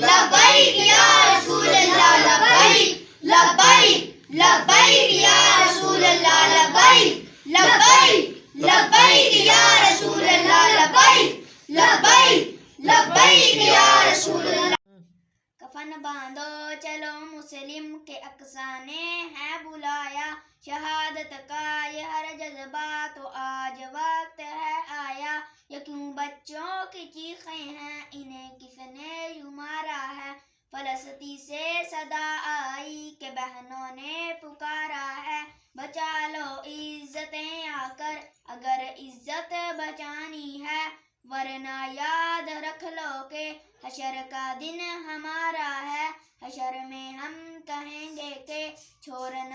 لبیک یا رسول اللہ لبیک لبیک لبیک یا رسول اللہ لبیک لبیک لبیک یا رسول اللہ لبیک لبیک لبیک یا رسول اللہ۔ کفن باندھو چلو مسلم کے اقصا نے ہے بلایا، شہادت کا یہ ہر جذبہ تو آج وقت ہے آیا۔ یہ کیوں بچوں کی چیخیں ہیں انہیں کس نے یوں مارا ہے، فلسطین سے صدا آئی کہ بہنوں نے پکارا ہے۔ بچا لو عزتیں آ کر اگر عزت بچانی ہے، ورنہ یاد رکھ لو کہ حشر کا دن ہمارا ہے۔ حشر میں ہم کہیں گے کہ چھوڑنا